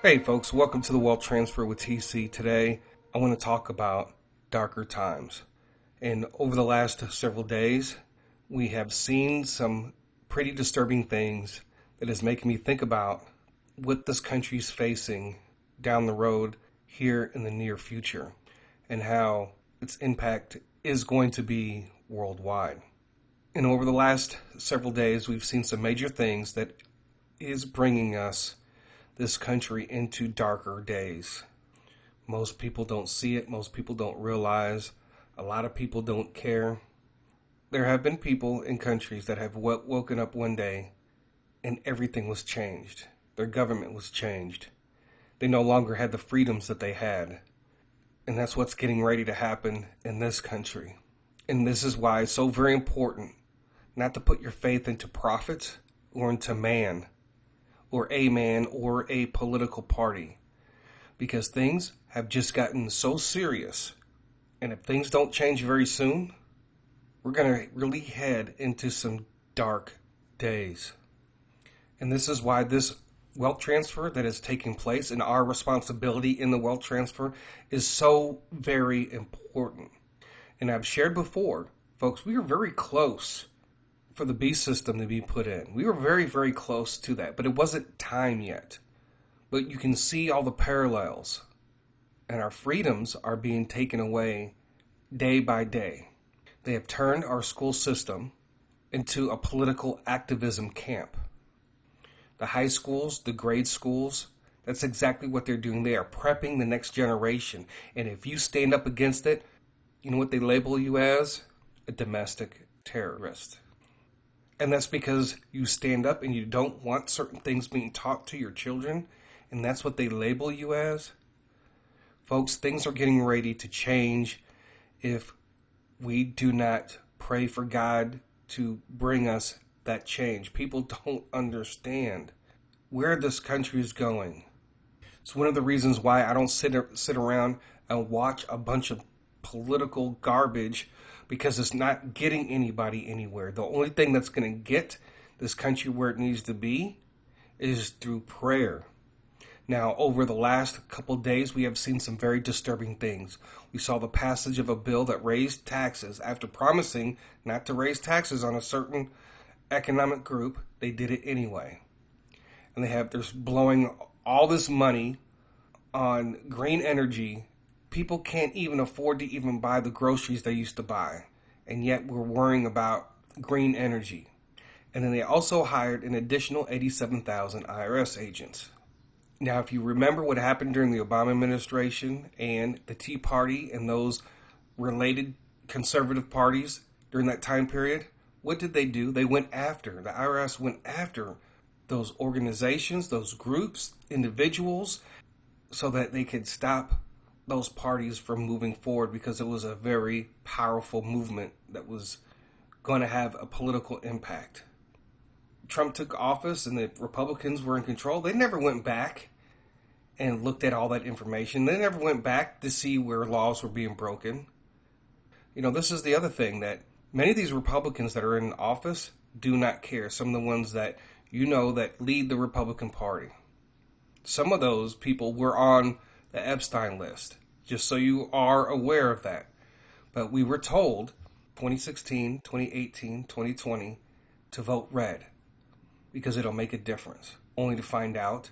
Hey folks, welcome to the Wealth Transfer with TC. Today, I want to talk about darker times. And over the last several days, we have seen some pretty disturbing things that is making me think about what this country's facing down the road here in the near future and how its impact is going to be worldwide. And over the last several days, we've seen some major things that is bringing us this country into darker days. Most people don't see it. Most people don't realize. A lot of people don't care. There have been people in countries that have woken up one day and everything was changed. Their government was changed. They no longer had the freedoms that they had. And that's what's getting ready to happen in this country. And this is why it's so very important not to put your faith into prophets or into man or a political party, because things have just gotten so serious. And if things don't change very soon, we're going to really head into some dark days. And this is why this wealth transfer that is taking place and our responsibility in the wealth transfer is so very important. And I've shared before, folks, we are very close for the B system to be put in. We were very, very close to that, but it wasn't time yet. But you can see all the parallels, and our freedoms are being taken away day by day. They have turned our school system into a political activism camp. The high schools, the grade schools, that's exactly what they're doing. They are prepping the next generation. And if you stand up against it, you know what they label you as? A domestic terrorist. And that's because you stand up and you don't want certain things being taught to your children, and that's what they label you as. Folks, things are getting ready to change if we do not pray for God to bring us that change. People don't understand where this country is going. It's one of the reasons why I don't sit around and watch a bunch of political garbage, because it's not getting anybody anywhere. The only thing that's going to get this country where it needs to be is through prayer. Now, over the last couple days, we have seen some very disturbing things. We saw the passage of a bill that raised taxes. After promising not to raise taxes on a certain economic group, they did it anyway. And they're blowing all this money on green energy. People can't even afford to even buy the groceries they used to buy. And yet we're worrying about green energy. And then they also hired an additional 87,000 IRS agents. Now, if you remember what happened during the Obama administration and the Tea Party and those related conservative parties during that time period, what did they do? The IRS went after those organizations, those groups, individuals, so that they could stop those parties from moving forward, because it was a very powerful movement that was going to have a political impact. Trump took office and the Republicans were in control. They never went back and looked at all that information. They never went back to see where laws were being broken. You know, this is the other thing, that many of these Republicans that are in office do not care. Some of the ones that that lead the Republican Party. Some of those people were on the Epstein list, just so you are aware of that. But we were told 2016, 2018, 2020 to vote red because it'll make a difference, only to find out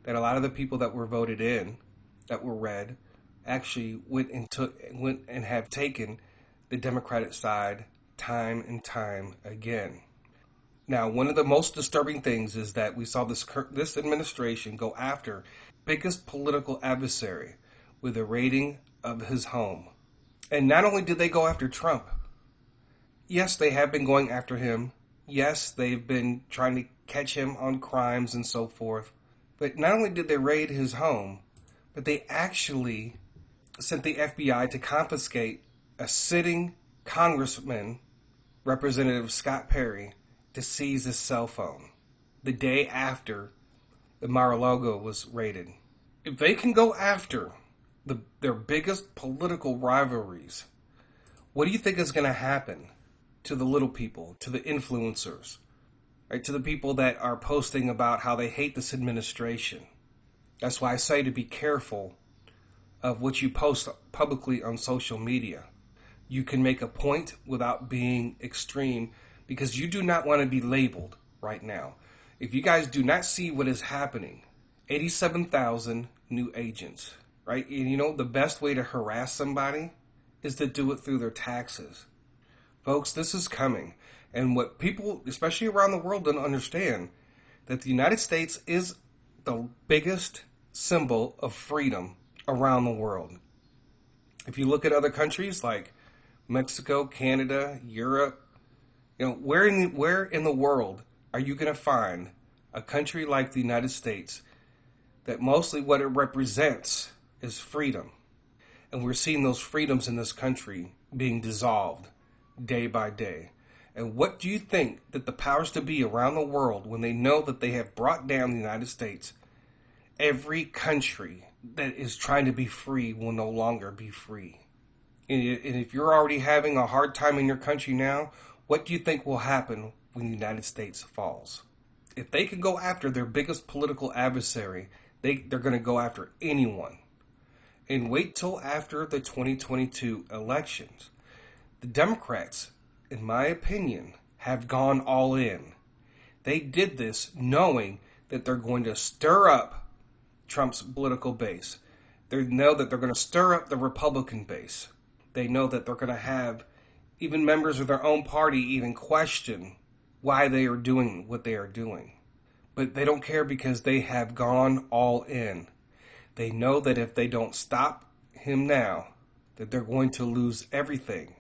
that a lot of the people that were voted in that were red actually went and have taken the Democratic side time and time again. Now, one of the most disturbing things is that we saw this administration go after biggest political adversary with a raiding of his home. And not only did they go after Trump, yes, they have been going after him. Yes, they've been trying to catch him on crimes and so forth. But not only did they raid his home, but they actually sent the FBI to confiscate a sitting congressman, Representative Scott Perry, to seize his cell phone the day after the Mar-a-Lago was raided. If they can go after their biggest political rivalries, what do you think is going to happen to the little people, to the influencers, right? To the people that are posting about how they hate this administration? That's why I say to be careful of what you post publicly on social media. You can make a point without being extreme because you do not want to be labeled right now. If you guys do not see what is happening, 87,000 new agents, right? And you know, the best way to harass somebody is to do it through their taxes. Folks, this is coming. And what people, especially around the world, don't understand, that the United States is the biggest symbol of freedom around the world. If you look at other countries like Mexico, Canada, Europe, you know, where in the world are you going to find a country like the United States that mostly what it represents is freedom? And we're seeing those freedoms in this country being dissolved day by day. And what do you think that the powers to be around the world, when they know that they have brought down the United States, every country that is trying to be free will no longer be free? And if you're already having a hard time in your country now, what do you think will happen when the United States falls? If they can go after their biggest political adversary, they're going to go after anyone. And wait till after the 2022 elections. The Democrats, in my opinion, have gone all in. They did this knowing that they're going to stir up Trump's political base. They know that they're going to stir up the Republican base. They know that they're going to have even members of their own party even question why they are doing what they are doing. But they don't care because they have gone all in. They know that if they don't stop him now, that they're going to lose everything.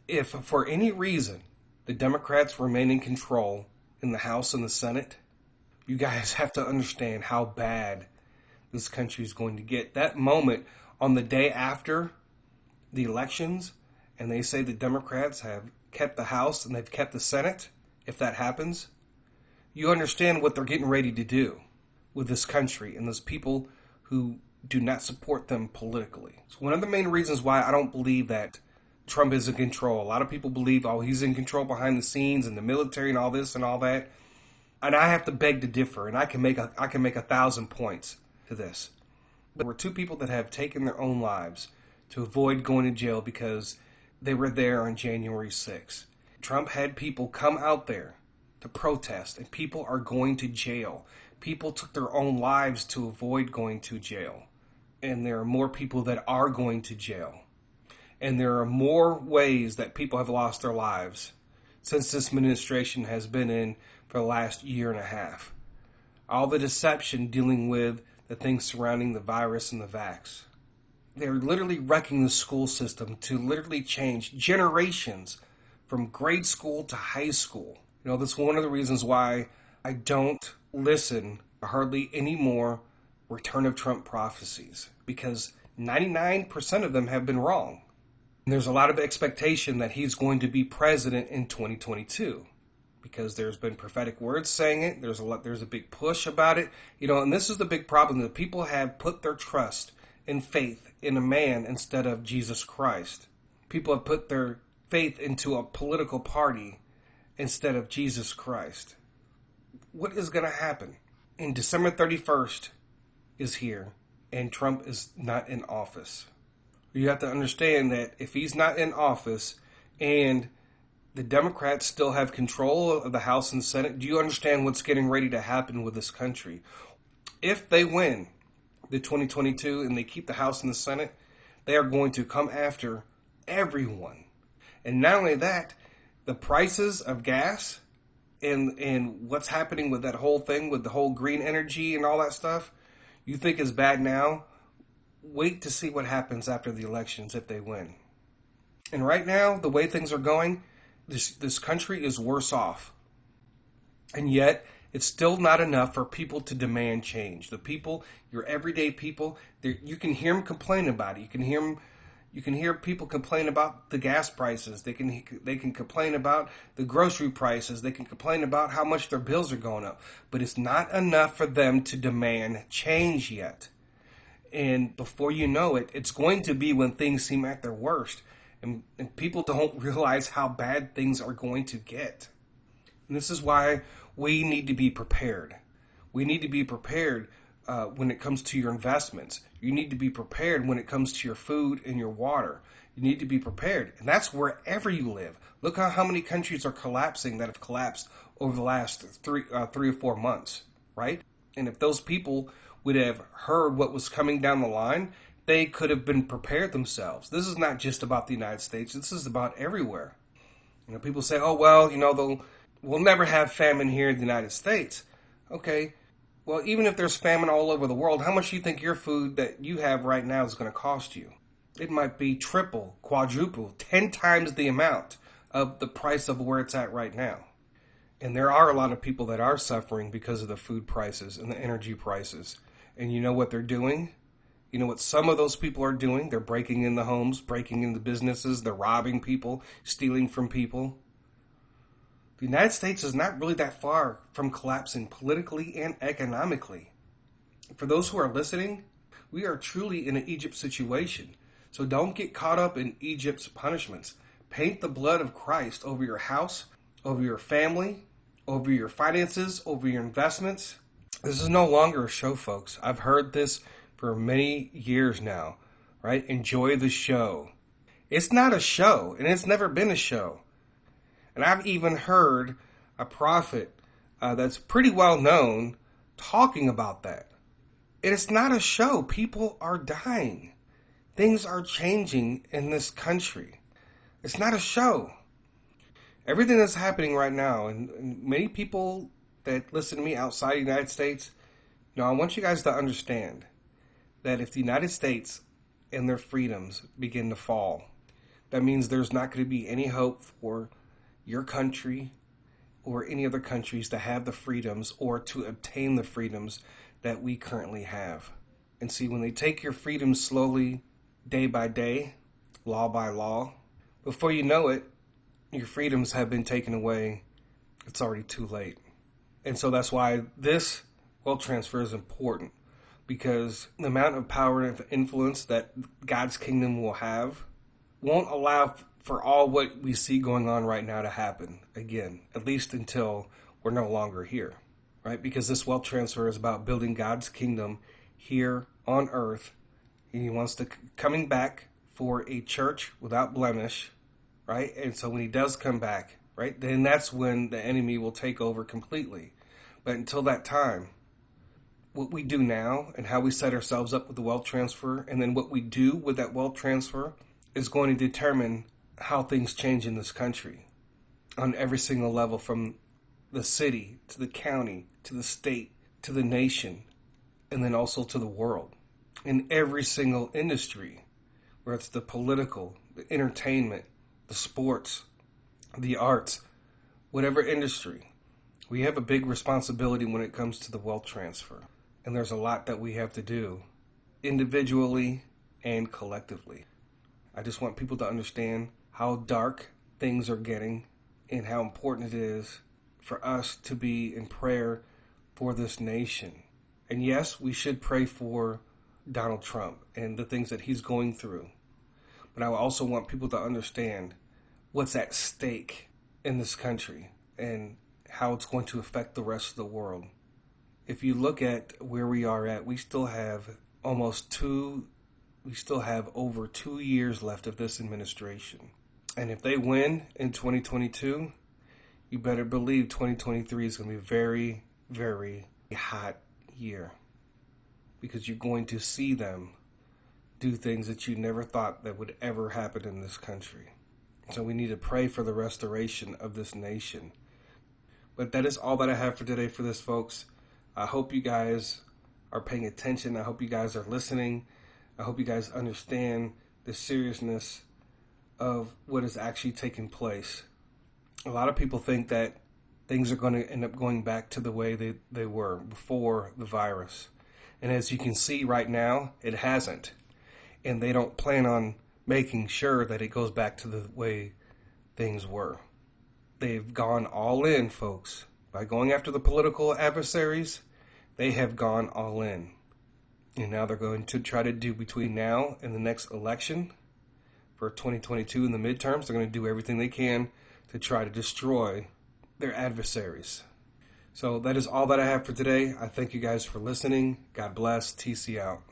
If for any reason the Democrats remain in control in the House and the Senate, you guys have to understand how bad this country is going to get. That moment on the day after the elections, and they say the Democrats have kept the House and they've kept the Senate, if that happens, you understand what they're getting ready to do with this country and those people who do not support them politically. It's one of the main reasons why I don't believe that Trump is in control. A lot of people believe, oh, he's in control behind the scenes and the military and all this and all that. And I have to beg to differ, and I can make 1,000 points to this. There were two people that have taken their own lives to avoid going to jail because they were there on January 6th. Trump had people come out there to protest, and people are going to jail. People took their own lives to avoid going to jail. And there are more people that are going to jail. And there are more ways that people have lost their lives since this administration has been in for the last year and a half. All the deception dealing with the things surrounding the virus and the vax. They're literally wrecking the school system to literally change generations from grade school to high school. You know, that's one of the reasons why I don't listen to hardly any more Return of Trump prophecies, because 99% of them have been wrong. And there's a lot of expectation that he's going to be president in 2022 because there's been prophetic words saying it. There's a big push about it, you know, and this is the big problem, that people have put their trust and faith in a man instead of Jesus Christ. People have put their faith into a political party instead of Jesus Christ. What is going to happen? And December 31st is here, and Trump is not in office. You have to understand that if he's not in office and the Democrats still have control of the House and Senate, do you understand what's getting ready to happen with this country? If they win the 2022 and they keep the House and the Senate, they are going to come after everyone. And not only that, the prices of gas and what's happening with that whole thing, with the whole green energy and all that stuff, you think is bad now? Wait to see what happens after the elections if they win. And right now, the way things are going, this country is worse off. And yet, it's still not enough for people to demand change. The people, your everyday people, you can hear them complain about it. You can hear people complain about the gas prices. They can complain about the grocery prices. They can complain about how much their bills are going up. But it's not enough for them to demand change yet. And before you know it, it's going to be when things seem at their worst. And people don't realize how bad things are going to get. And this is why we need to be prepared. We need to be prepared when it comes to your investments. You need to be prepared when it comes to your food and your water. You need to be prepared. And that's wherever you live. Look how many countries are collapsing that have collapsed over the last 3 or 4 months, right? And if those people would have heard what was coming down the line, they could have been prepared themselves. This is not just about the United States. This is about everywhere. People say, oh, well, we'll never have famine here in the United States. Okay, well, even if there's famine all over the world, how much do you think your food that you have right now is going to cost you? It might be triple, quadruple, 10 times the amount of the price of where it's at right now. And there are a lot of people that are suffering because of the food prices and the energy prices. And you know what they're doing? You know what some of those people are doing? They're breaking in the homes, breaking into businesses, they're robbing people, stealing from people. The United States is not really that far from collapsing politically and economically. For those who are listening, we are truly in an Egypt situation. So don't get caught up in Egypt's punishments. Paint the blood of Christ over your house, over your family, over your finances, over your investments. This is no longer a show, folks. I've heard this for many years now, right? Enjoy the show. It's not a show, and it's never been a show. And I've even heard a prophet that's pretty well known talking about that. It's not a show. People are dying. Things are changing in this country. It's not a show. Everything that's happening right now, and many people that listen to me outside the United States, I want you guys to understand that if the United States and their freedoms begin to fall, that means there's not going to be any hope for your country or any other countries to have the freedoms or to obtain the freedoms that we currently have. And see, when they take your freedoms slowly, day by day, law by law, before you know it, your freedoms have been taken away. It's already too late. And so that's why this wealth transfer is important, because the amount of power and influence that God's kingdom will have won't allow for all what we see going on right now to happen again, at least until we're no longer here, right? Because this wealth transfer is about building God's kingdom here on earth. He wants to coming back for a church without blemish, right? And so when he does come back, right, then that's when the enemy will take over completely. But until that time, what we do now and how we set ourselves up with the wealth transfer, and then what we do with that wealth transfer, is going to determine how things change in this country on every single level, from the city to the county to the state to the nation, and then also to the world. In every single industry, whether it's the political, the entertainment, the sports, the arts, whatever industry, we have a big responsibility when it comes to the wealth transfer. And there's a lot that we have to do individually and collectively. I just want people to understand how dark things are getting and how important it is for us to be in prayer for this nation. And yes, we should pray for Donald Trump and the things that he's going through. But I also want people to understand what's at stake in this country and how it's going to affect the rest of the world. If you look at where we are at, we still have over 2 years left of this administration. And if they win in 2022, you better believe 2023 is going to be a very, very hot year, because you're going to see them do things that you never thought that would ever happen in this country. So we need to pray for the restoration of this nation. But that is all that I have for today for this, folks. I hope you guys are paying attention. I hope you guys are listening. I hope you guys understand the seriousness of what is actually taking place. A lot of people think that things are going to end up going back to the way they were before the virus. And as you can see right now, it hasn't. And they don't plan on making sure that it goes back to the way things were. They've gone all in, folks. By going after the political adversaries, they have gone all in. And now they're going to try to do, between now and the next election for 2022 in the midterms, they're going to do everything they can to try to destroy their adversaries. So that is all that I have for today. I thank you guys for listening. God bless. TC out.